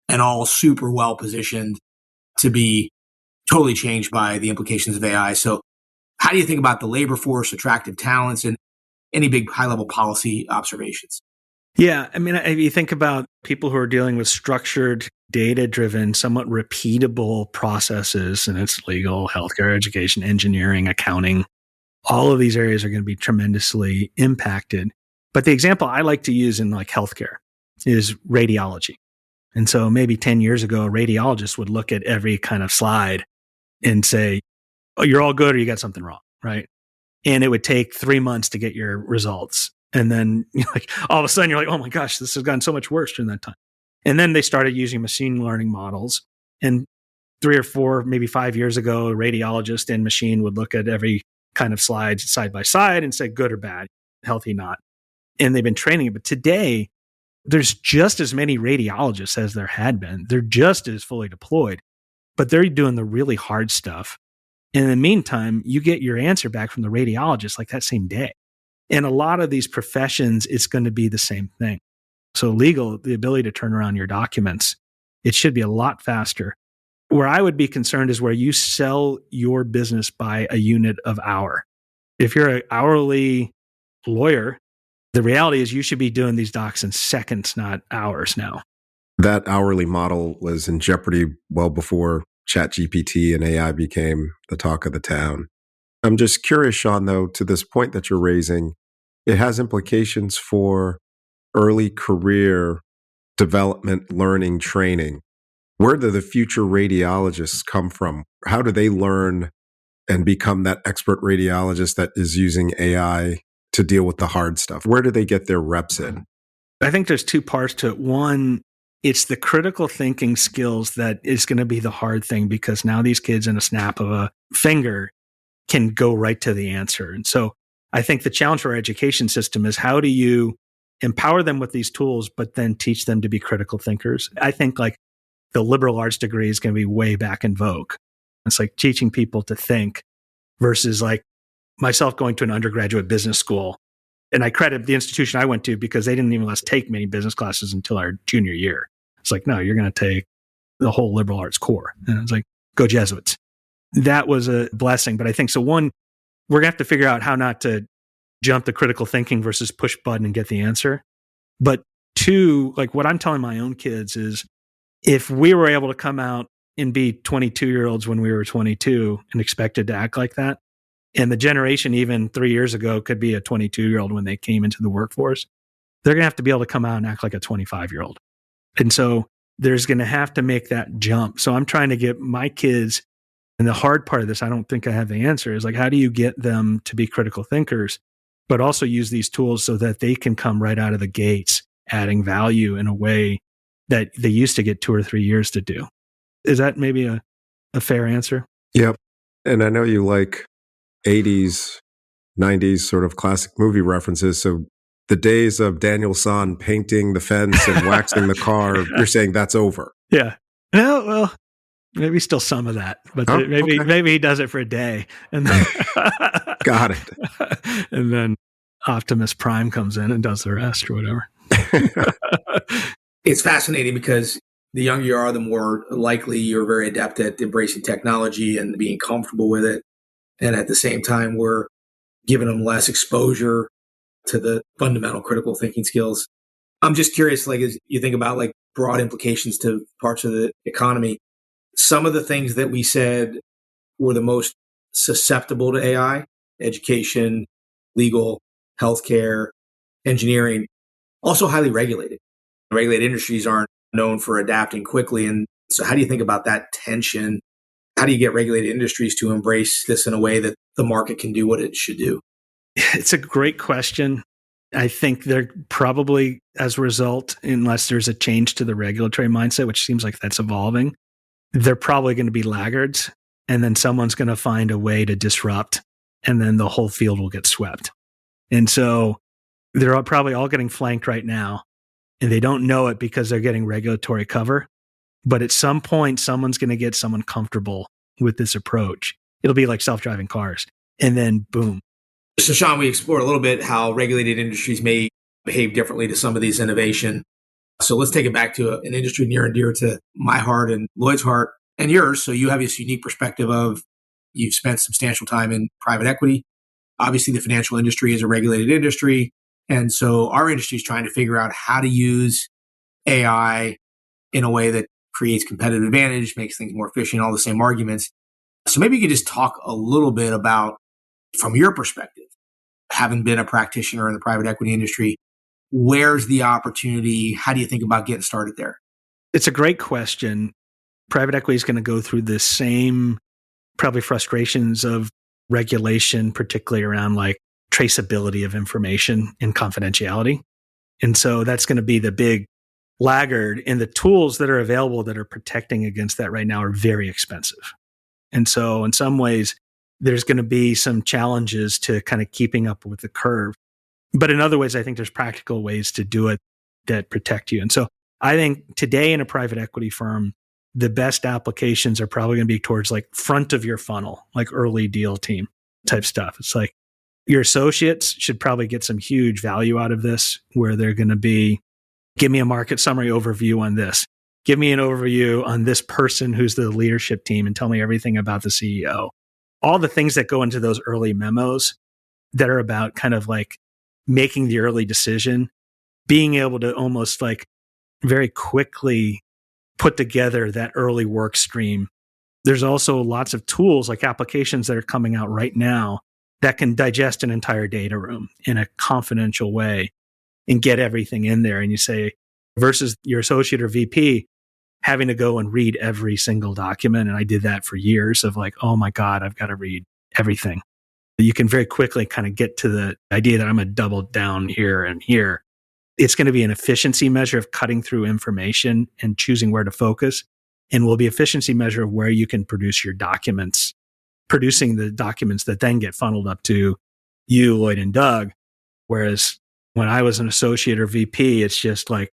and all super well positioned to be totally changed by the implications of AI. So how do you think about the labor force, attractive talents, and any big high-level policy observations? Yeah, I mean, if you think about people who are dealing with structured, data-driven, somewhat repeatable processes, and it's legal, healthcare, education, engineering, accounting, all of these areas are going to be tremendously impacted. But the example I like to use in like healthcare is radiology. And so maybe 10 years ago, a radiologist would look at every kind of slide and say, oh, you're all good or you got something wrong, right? And it would take 3 months to get your results. And then like all of a sudden you're like, oh my gosh, this has gotten so much worse during that time. And then they started using machine learning models. And 3 or 4, maybe 5 years ago, a radiologist and machine would look at every kind of slides side by side and say good or bad, healthy, not. And they've been training it. But today, there's just as many radiologists as there had been. They're just as fully deployed, but they're doing the really hard stuff. And in the meantime, you get your answer back from the radiologist like that same day. And a lot of these professions, it's going to be the same thing. So legal, the ability to turn around your documents, it should be a lot faster. Where I would be concerned is where you sell your business by a unit of hour. If you're an hourly lawyer, the reality is you should be doing these docs in seconds, not hours now. That hourly model was in jeopardy well before ChatGPT and AI became the talk of the town. I'm just curious, Sean, though, to this point that you're raising, it has implications for early career development, learning, training. Where do the future radiologists come from? How do they learn and become that expert radiologist that is using AI to deal with the hard stuff? Where do they get their reps in? I think there's two parts to it. One, it's the critical thinking skills that is going to be the hard thing because now these kids in a snap of a finger can go right to the answer. And so I think the challenge for our education system is how do you empower them with these tools, but then teach them to be critical thinkers? I think like the liberal arts degree is going to be way back in vogue. It's like teaching people to think versus like myself going to an undergraduate business school. And I credit the institution I went to because they didn't even let us take many business classes until our junior year. It's like, no, you're going to take the whole liberal arts core. And it's like, go Jesuits. That was a blessing. But I think so one, we're going to have to figure out how not to jump to critical thinking versus push button and get the answer. But two, like what I'm telling my own kids is if we were able to come out and be 22-year-olds when we were 22 and expected to act like that, and the generation even 3 years ago could be a 22-year-old when they came into the workforce, they're going to have to be able to come out and act like a 25-year-old. And so there's going to have to make that jump. So I'm trying to get my kids, and the hard part of this, I don't think I have the answer, is like, how do you get them to be critical thinkers, but also use these tools so that they can come right out of the gates, adding value in a way that they used to get 2 or 3 years to do. Is that maybe a fair answer? Yep. And I know you like 80s, 90s sort of classic movie references. So the days of Daniel San painting the fence and waxing the car, you're saying that's over. Yeah. No, well, maybe still some of that, but maybe he does it for a day. And then Got it. And then Optimus Prime comes in and does the rest or whatever. It's fascinating because the younger you are, the more likely you're very adept at embracing technology and being comfortable with it. And at the same time, we're giving them less exposure to the fundamental critical thinking skills. I'm just curious, like, as you think about like broad implications to parts of the economy. Some of the things that we said were the most susceptible to AI, education, legal, healthcare, engineering, also highly regulated. Regulated industries aren't known for adapting quickly. And so how do you think about that tension? How do you get regulated industries to embrace this in a way that the market can do what it should do? It's a great question. I think they're probably, as a result, unless there's a change to the regulatory mindset, which seems like that's evolving, they're probably going to be laggards. And then someone's going to find a way to disrupt, and then the whole field will get swept. And so they're probably all getting flanked right now, and they don't know it because they're getting regulatory cover. But at some point, someone's going to get someone comfortable with this approach. It'll be like self-driving cars. And then boom. So Sean, we explored a little bit how regulated industries may behave differently to some of these innovation. So let's take it back to an industry near and dear to my heart and Lloyd's heart and yours. So you have this unique perspective of you've spent substantial time in private equity. Obviously, the financial industry is a regulated industry. And so our industry is trying to figure out how to use AI in a way that creates competitive advantage, makes things more efficient, all the same arguments. So maybe you could just talk a little bit about, from your perspective, having been a practitioner in the private equity industry, where's the opportunity? How do you think about getting started there? It's a great question. Private equity is going to go through the same probably frustrations of regulation, particularly around like traceability of information and confidentiality. And so that's going to be the big laggard, and the tools that are available that are protecting against that right now are very expensive. And so in some ways, there's going to be some challenges to kind of keeping up with the curve. But in other ways, I think there's practical ways to do it that protect you. And so I think today in a private equity firm, the best applications are probably going to be towards like front of your funnel, like early deal team type stuff. It's like your associates should probably get some huge value out of this, where they're going to be, give me a market summary overview on this. Give me an overview on this person who's the leadership team and tell me everything about the CEO. All the things that go into those early memos that are about kind of like making the early decision, being able to almost like very quickly put together that early work stream. There's also lots of tools like applications that are coming out right now that can digest an entire data room in a confidential way and get everything in there. And you say, versus your associate or VP having to go and read every single document. And I did that for years of like, oh my God, I've got to read everything. You can very quickly kind of get to the idea that I'm going to double down here and here. It's going to be an efficiency measure of cutting through information and choosing where to focus, and will be efficiency measure of where you can produce your documents, producing the documents that then get funneled up to you, Lloyd and Doug. Whereas when I was an associate or VP, it's just like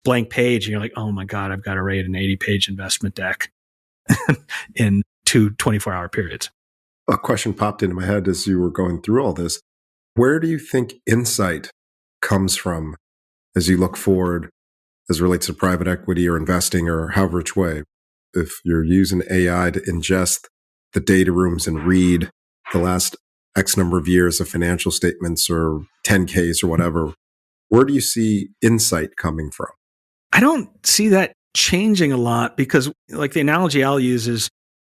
blank page. And you're like, oh my God, I've got to write an 80-page investment deck in 2 24-hour periods. A question popped into my head as you were going through all this. Where do you think insight comes from as you look forward as it relates to private equity or investing or however which way? If you're using AI to ingest the data rooms and read the last X number of years of financial statements or 10Ks or whatever, where do you see insight coming from? I don't see that changing a lot, because like the analogy I'll use is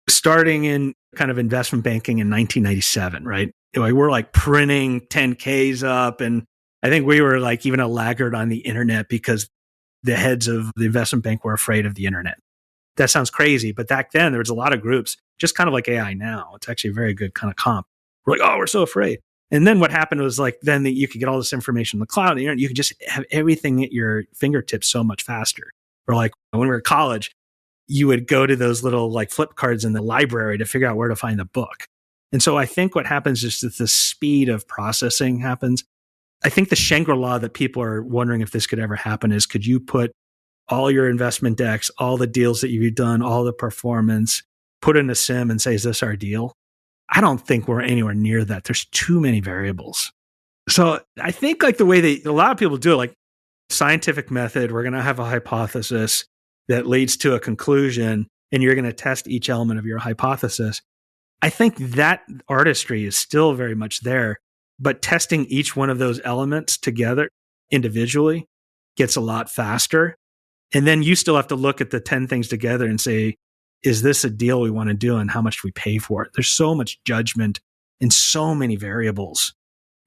starting in kind of investment banking in 1997, right? We're like printing 10Ks up, and I think we were like even a laggard on the internet because the heads of the investment bank were afraid of the internet. That sounds crazy, but back then there was a lot of groups, just kind of like AI now. It's actually a very good kind of comp. We're like, oh, we're so afraid. And then what happened was like, then you could get all this information in the cloud, and you could just have everything at your fingertips so much faster. Or like when we were at college, you would go to those little like flip cards in the library to figure out where to find the book. And so I think what happens is that the speed of processing happens. I think the Shangri-La that people are wondering if this could ever happen is, could you put all your investment decks, all the deals that you've done, all the performance, put in a sim and say, is this our deal? I don't think we're anywhere near that. There's too many variables. So I think like the way that a lot of people do it, like scientific method, we're going to have a hypothesis that leads to a conclusion, and you're going to test each element of your hypothesis. I think that artistry is still very much there, but testing each one of those elements together individually gets a lot faster. And then you still have to look at the 10 things together and say, is this a deal we want to do and how much do we pay for it? There's so much judgment and so many variables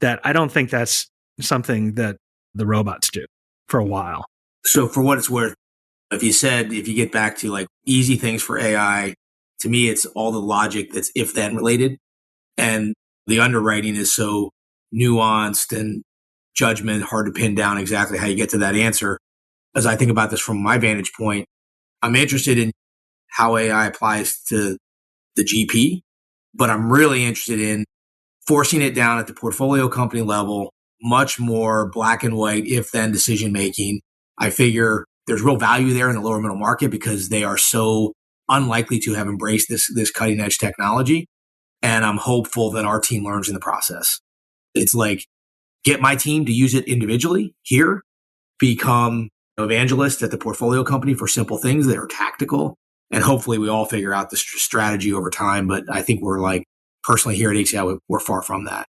that I don't think that's something that the robots do for a while. So for what it's worth, if you get back to like easy things for AI, to me, it's all the logic that's if then related. And the underwriting is so nuanced and judgment, hard to pin down exactly how you get to that answer. As I think about this from my vantage point, I'm interested in how AI applies to the GP, but I'm really interested in forcing it down at the portfolio company level, much more black and white, if then decision making. I figure there's real value there in the lower middle market because they are so unlikely to have embraced this cutting edge technology. And I'm hopeful that our team learns in the process. It's like, get my team to use it individually here, become evangelists at the portfolio company for simple things that are tactical. And hopefully we all figure out the strategy over time. But I think we're like, personally here at HCI, we're far from that.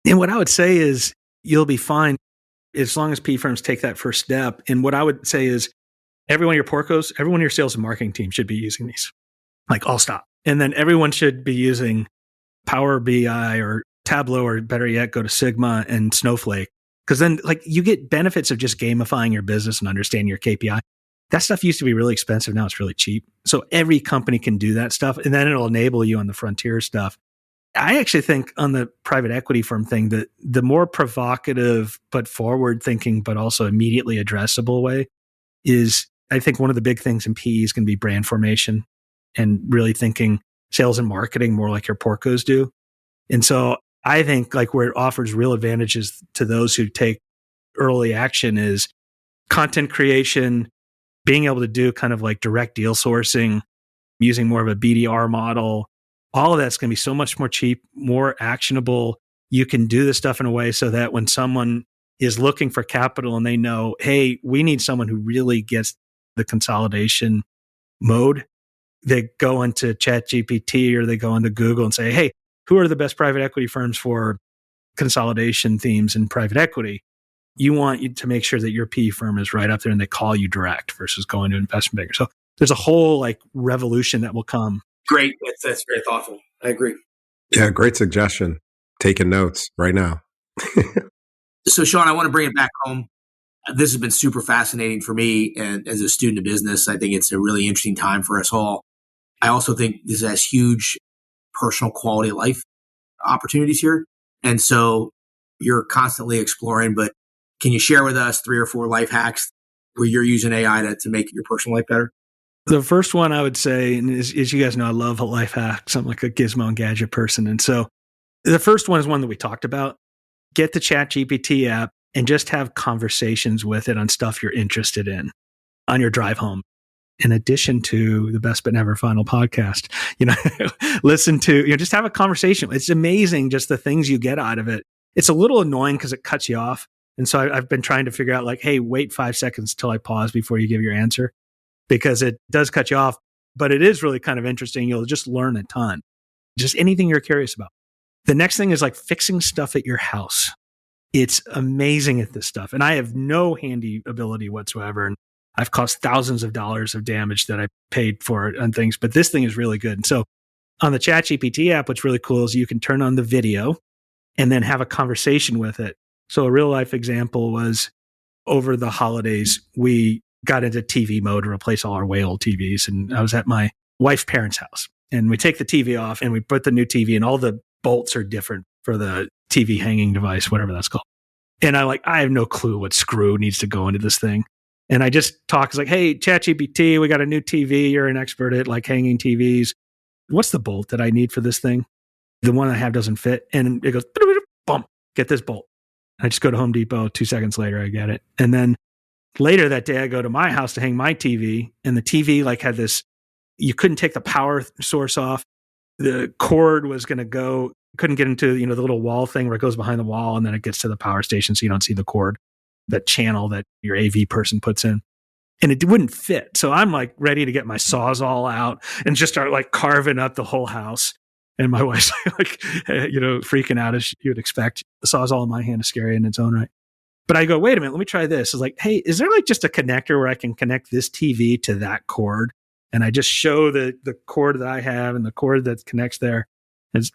And what I would say is you'll be fine as long as PE firms take that first step. And what I would say is every one of your portcos, everyone in your sales and marketing team should be using these. Like, all stop. And then everyone should be using Power BI or Tableau, or better yet, go to Sigma and Snowflake. Because then like you get benefits of just gamifying your business and understanding your KPI. That stuff used to be really expensive. Now it's really cheap. So every company can do that stuff. And then it'll enable you on the frontier stuff. I actually think on the private equity firm thing that the more provocative but forward thinking, but also immediately addressable way is, I think one of the big things in PE is going to be brand formation and really thinking sales and marketing more like your portcos do. And so I think like where it offers real advantages to those who take early action is content creation, being able to do kind of like direct deal sourcing, using more of a BDR model. All of that's going to be so much more cheap, more actionable. You can do this stuff in a way so that when someone is looking for capital and they know, hey, we need someone who really gets the consolidation mode, they go into ChatGPT or they go into Google and say, hey, who are the best private equity firms for consolidation themes in private equity? You want to make sure that your PE firm is right up there and they call you direct versus going to investment banker. So there's a whole like revolution that will come. Great. That's very thoughtful. I agree. Yeah, great suggestion. Taking notes right now. So Sean, I want to bring it back home. This has been super fascinating for me. And as a student of business, I think it's a really interesting time for us all. I also think this has huge personal quality of life opportunities here. And so you're constantly exploring, but can you share with us 3 or 4 life hacks where you're using AI to make your personal life better? The first one I would say, and as you guys know, I love a life hack. I'm like a gizmo and gadget person. And so the first one is one that we talked about. Get the ChatGPT app and just have conversations with it on stuff you're interested in on your drive home. In addition to the Best But Never Final podcast, listen to, just have a conversation. It's amazing just the things you get out of it. It's a little annoying because it cuts you off. And so I've been trying to figure out like, hey, wait 5 seconds till I pause before you give your answer, because it does cut you off, but it is really kind of interesting. You'll just learn a ton, just anything you're curious about. The next thing is like fixing stuff at your house. It's amazing at this stuff. And I have no handy ability whatsoever. And I've caused thousands of dollars of damage that I paid for it on things, but this thing is really good. And so on the ChatGPT app, what's really cool is you can turn on the video and then have a conversation with it. So a real life example was over the holidays, we got into TV mode to replace all our way old TVs. And I was at my wife's parents' house and we take the TV off and we put the new TV, and all the bolts are different for the TV hanging device, whatever that's called. And I have no clue what screw needs to go into this thing. And I just talk, it's like, hey, ChatGPT, we got a new TV. You're an expert at like hanging TVs. What's the bolt that I need for this thing? The one I have doesn't fit. And it goes, boom, get this bolt. I just go to Home Depot. 2 seconds later, I get it. And then later that day, I go to my house to hang my TV. And the TV like had this, you couldn't take the power source off. The cord was going to go, couldn't get into, the little wall thing where it goes behind the wall and then it gets to the power station. So you don't see the cord, that channel that your AV person puts in. And it wouldn't fit. So I'm like ready to get my Sawzall out and just start like carving up the whole house. And my wife's like, freaking out as you would expect. The Sawzall in my hand is scary in its own right. But I go, wait a minute, let me try this. It's like, hey, is there like just a connector where I can connect this TV to that cord? And I just show the cord that I have and the cord that connects there. And it's,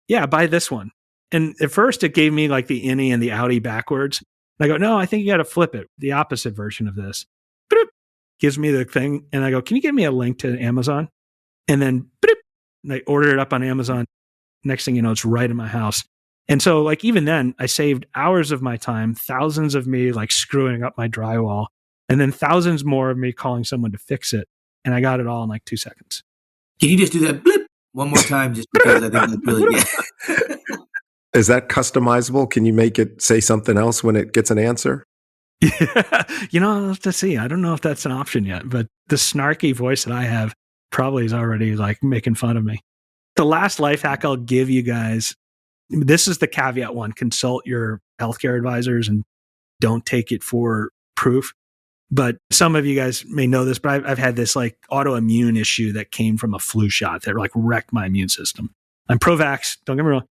yeah, buy this one. And at first it gave me like the innie and the outie backwards. And I go, no, I think you got to flip it, the opposite version of this. Gives me the thing. And I go, can you give me a link to Amazon? And then and I order it up on Amazon. Next thing you know, it's right in my house. And so like even then I saved hours of my time, thousands of me like screwing up my drywall, and then thousands more of me calling someone to fix it. And I got it all in like 2 seconds. Can you just do that blip one more time? Just because I think that's really good. Is that customizable? Can you make it say something else when it gets an answer? Yeah. I'll have to see. I don't know if that's an option yet, but the snarky voice that I have probably is already like making fun of me. The last life hack I'll give you guys, this is the caveat one, consult your healthcare advisors and don't take it for proof. But some of you guys may know this, but I've had this like autoimmune issue that came from a flu shot that like wrecked my immune system. I'm pro-vax, don't get me wrong,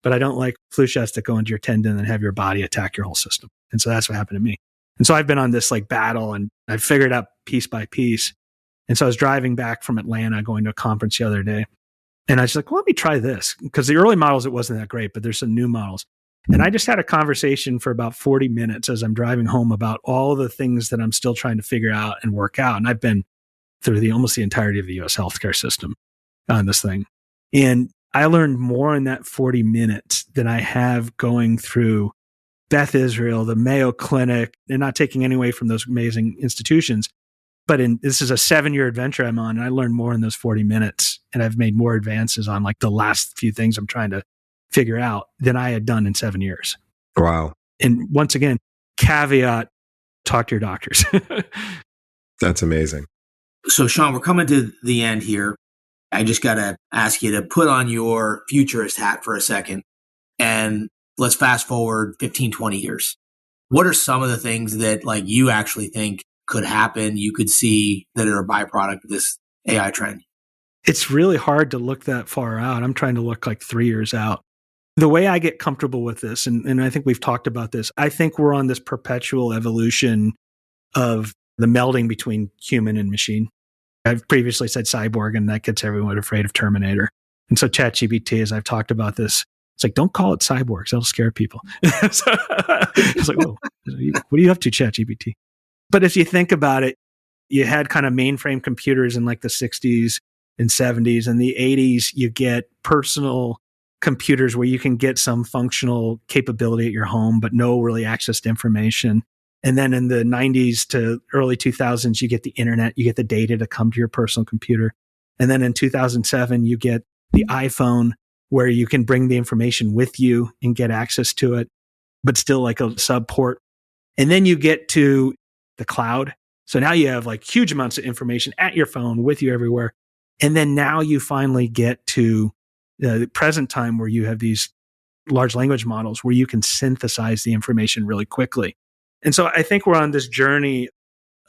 but I don't like flu shots that go into your tendon and have your body attack your whole system. And so that's what happened to me. And so I've been on this like battle and I've figured out piece by piece. And so I was driving back from Atlanta going to a conference the other day. And I was like, well, let me try this. Because the early models, it wasn't that great, but there's some new models. And I just had a conversation for about 40 minutes as I'm driving home about all the things that I'm still trying to figure out and work out. And I've been through almost the entirety of the US healthcare system on this thing. And I learned more in that 40 minutes than I have going through Beth Israel, the Mayo Clinic, and not taking any away from those amazing institutions. But this is a 7-year adventure I'm on, and I learned more in those 40 minutes. And I've made more advances on like the last few things I'm trying to figure out than I had done in 7 years. Wow. And once again, caveat, talk to your doctors. That's amazing. So Sean, we're coming to the end here. I just got to ask you to put on your futurist hat for a second. And let's fast forward 15, 20 years. What are some of the things that like you actually think could happen, you could see that are a byproduct of this AI trend? It's really hard to look that far out. I'm trying to look like 3 years out. The way I get comfortable with this, and I think we've talked about this, I think we're on this perpetual evolution of the melding between human and machine. I've previously said cyborg, and that gets everyone afraid of Terminator. And so ChatGPT, as I've talked about this, it's like, don't call it cyborgs. That'll scare people. So, it's like, whoa, what are you up to, ChatGPT? But if you think about it, you had kind of mainframe computers in like the 60s and 70s. And the 80s, you get personal computers where you can get some functional capability at your home, but no really access to information. And then in the 90s to early 2000s, you get the internet, you get the data to come to your personal computer. And then in 2007, you get the iPhone where you can bring the information with you and get access to it, but still like a sub port. And then you get to the cloud. So now you have like huge amounts of information at your phone with you everywhere. And then now you finally get to the present time where you have these large language models where you can synthesize the information really quickly. And so I think we're on this journey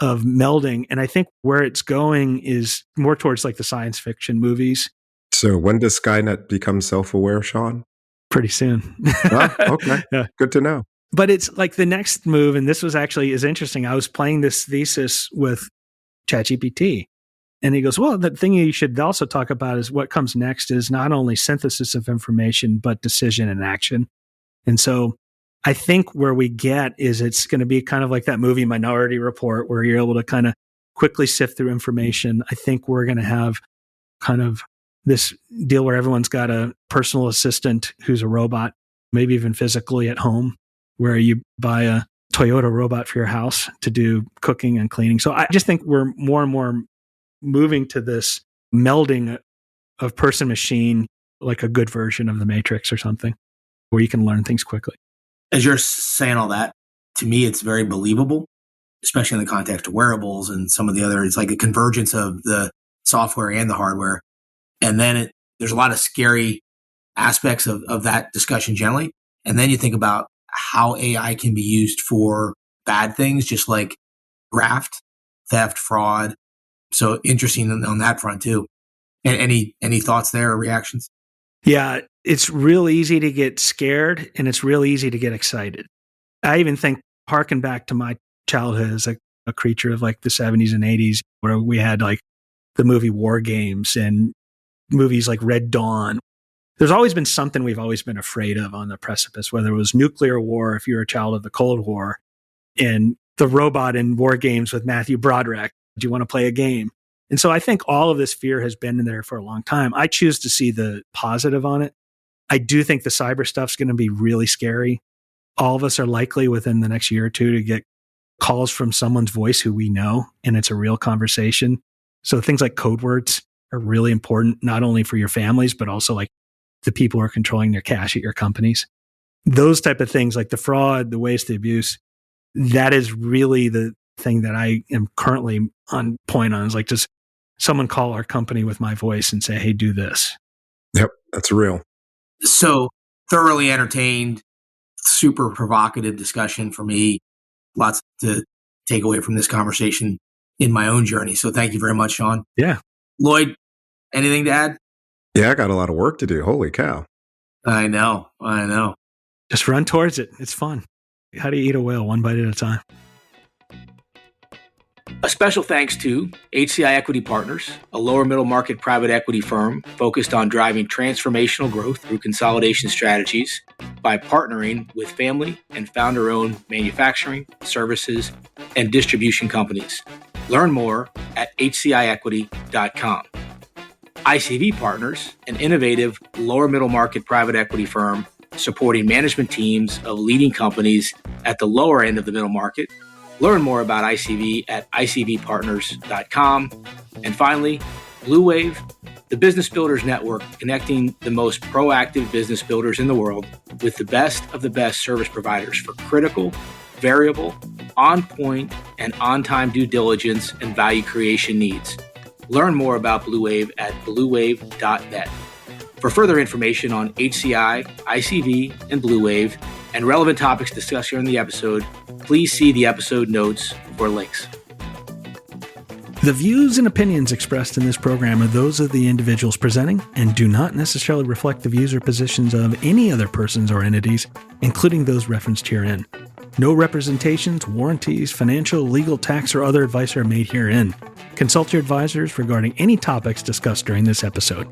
of melding. And I think where it's going is more towards like the science fiction movies. So when does Skynet become self-aware, Sean? Pretty soon. Oh, okay. Yeah. Good to know. But it's like the next move, and this was actually is interesting. I was playing this thesis with ChatGPT, and he goes, well, the thing you should also talk about is what comes next is not only synthesis of information, but decision and action. And so I think where we get is it's going to be kind of like that movie Minority Report, where you're able to kind of quickly sift through information. I think we're going to have kind of this deal where everyone's got a personal assistant who's a robot, maybe even physically at home, where you buy a Toyota robot for your house to do cooking and cleaning. So I just think we're more and more moving to this melding of person machine, like a good version of the Matrix or something, where you can learn things quickly. As you're saying all that, to me, it's very believable, especially in the context of wearables and some of the other, it's like a convergence of the software and the hardware. And then there's a lot of scary aspects of that discussion generally. And then you think about how AI can be used for bad things, just like graft, theft, fraud. So interesting on that front too. And any thoughts there or reactions? Yeah, it's real easy to get scared and it's real easy to get excited. I even think harken back to my childhood as a creature of like the 70s and 80s, where we had like the movie War Games and movies like Red Dawn. There's always been something we've always been afraid of on the precipice, whether it was nuclear war, if you're a child of the Cold War, and the robot in War Games with Matthew Broderick. Do you want to play a game? And so I think all of this fear has been in there for a long time. I choose to see the positive on it. I do think the cyber stuff's going to be really scary. All of us are likely within the next year or two to get calls from someone's voice who we know, and it's a real conversation. So things like code words are really important, not only for your families, but also like the people who are controlling their cash at your companies. Those type of things, like the fraud, the waste, the abuse, that is really the thing that I am currently on point on, is like just someone call our company with my voice and say, hey, do this. Yep, that's real. So thoroughly entertained, super provocative discussion for me. Lots to take away from this conversation in my own journey. So thank you very much, Sean. Yeah. Lloyd, anything to add? Yeah, I got a lot of work to do. Holy cow. I know. Just run towards it. It's fun. How do you eat a whale? One bite at a time. A special thanks to HCI Equity Partners, a lower middle market private equity firm focused on driving transformational growth through consolidation strategies by partnering with family and founder-owned manufacturing, services, and distribution companies. Learn more at hciequity.com. ICV Partners, an innovative lower middle market private equity firm supporting management teams of leading companies at the lower end of the middle market. Learn more about ICV at icvpartners.com. And finally, BluWave, the Business Builders Network, connecting the most proactive business builders in the world with the best of the best service providers for critical, variable, on-point, and on-time due diligence and value creation needs. Learn more about BluWave at bluwave.net. For further information on HCI, ICV, and BluWave, and relevant topics discussed here in the episode, please see the episode notes for links. The views and opinions expressed in this program are those of the individuals presenting and do not necessarily reflect the views or positions of any other persons or entities, including those referenced herein. No representations, warranties, financial, legal, tax, or other advice are made herein. Consult your advisors regarding any topics discussed during this episode.